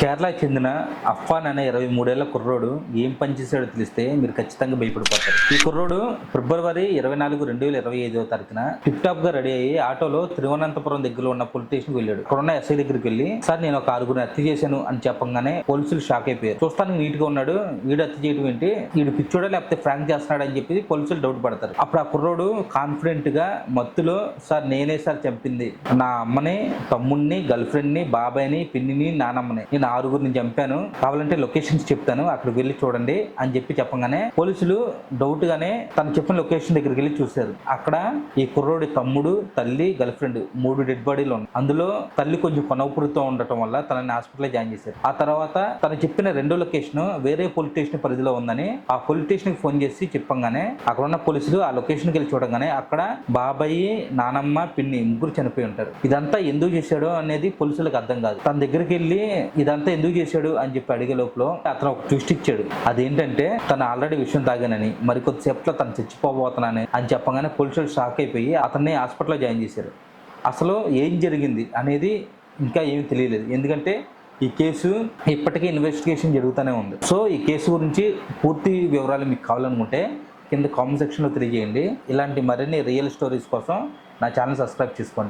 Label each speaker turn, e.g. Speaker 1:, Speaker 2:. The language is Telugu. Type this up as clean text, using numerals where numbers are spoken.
Speaker 1: కేరళకు చెందిన అఫ్ఫాన్ అనే 23 ఏళ్ల కుర్రోడు ఏం పని చేశాడో తెలిస్తే మీరు ఖచ్చితంగా భయపడిపోతారు. ఈ కుర్రోడు ఫిబ్రవరి 24, 2025 టిప్ టాప్ గా రెడీ అయ్యి ఆటోలో తిరువనంతపురం దగ్గరలో ఉన్న పోలీస్ స్టేషన్ వెళ్ళాడు. అక్కడ ఉన్న ఎస్ఐ దగ్గరికి వెళ్ళి, సార్ నేను ఒక 6గురిని హత్య చేశాను అని చెప్పగానే పోలీసులు షాక్ అయిపోయారు. చూస్తానికి నీట్ గా ఉన్నాడు, వీడు హత్య చేయడం ఏంటి, వీడు పిచ్చోడా లేకపోతే ఫ్రాంక్ చేస్తున్నాడు అని చెప్పి పోలీసులు డౌట్ పడతారు. అప్పుడు ఆ కుర్రోడు కాన్ఫిడెంట్ గా మత్తులో, సార్ నేనే సార్ చంపింది, నా అమ్మని, తమ్ముడిని, గర్ల్ ఫ్రెండ్ ని, బాబాయ్ని, పిన్నిని, నానమ్మని, నేను 6గురిని చంపాను, కావాలంటే లొకేషన్స్ చెప్తాను అక్కడికి వెళ్ళి చూడండి అని చెప్పగానే పోలీసులు డౌట్ గానే తను చెప్పిన లొకేషన్ దగ్గరికి వెళ్ళి చూశారు. అక్కడ ఈ కుర్రోడి తమ్ముడు, తల్లి, గర్ల్ ఫ్రెండ్ 3 డెడ్ బాడీలు ఉన్నాయి. అందులో తల్లి కొంచెం కొనవుపురితో ఉండటం వల్ల తనని హాస్పిటల్ జాయిన్ చేశారు. ఆ తర్వాత తను చెప్పిన 2వ లొకేషన్ వేరే పోలీస్ స్టేషన్ పరిధిలో ఉందని ఆ పోలీస్ స్టేషన్ కి ఫోన్ చేసి చెప్పగానే అక్కడ ఉన్న పోలీసులు ఆ లొకేషన్ కి వెళ్ళి చూడగానే అక్కడ బాబాయి, నానమ్మ, పిన్ని ముగ్గురు చనిపోయి ఉంటారు. ఇదంతా ఎందుకు చేశాడో అనేది పోలీసులకు అర్థం కాదు. తన దగ్గరికి వెళ్ళి ఇదంతా ఎందుకు చేశాడు అని చెప్పి అడిగే లోపల అతను ఒక ట్విస్ట్ ఇచ్చాడు. అదేంటంటే తను ఆల్రెడీ విషయం తాగానని, మరి కొద్దిసేపట్లో తను చచ్చిపోబోతున్నానని అని చెప్పగానే పోలీసులు షాక్ అయిపోయి అతన్ని హాస్పిటల్లో జాయిన్ చేశారు. అసలు ఏం జరిగింది అనేది ఇంకా ఏమీ తెలియలేదు, ఎందుకంటే ఈ కేసు ఇప్పటికీ ఇన్వెస్టిగేషన్ జరుగుతూనే ఉంది. సో ఈ కేసు గురించి పూర్తి వివరాలు మీకు కావాలనుకుంటే కింద కామెంట్ సెక్షన్లో తెలియజేయండి. ఇలాంటి మరిన్ని రియల్ స్టోరీస్ కోసం నా ఛానల్ సబ్స్క్రైబ్ చేసుకోండి.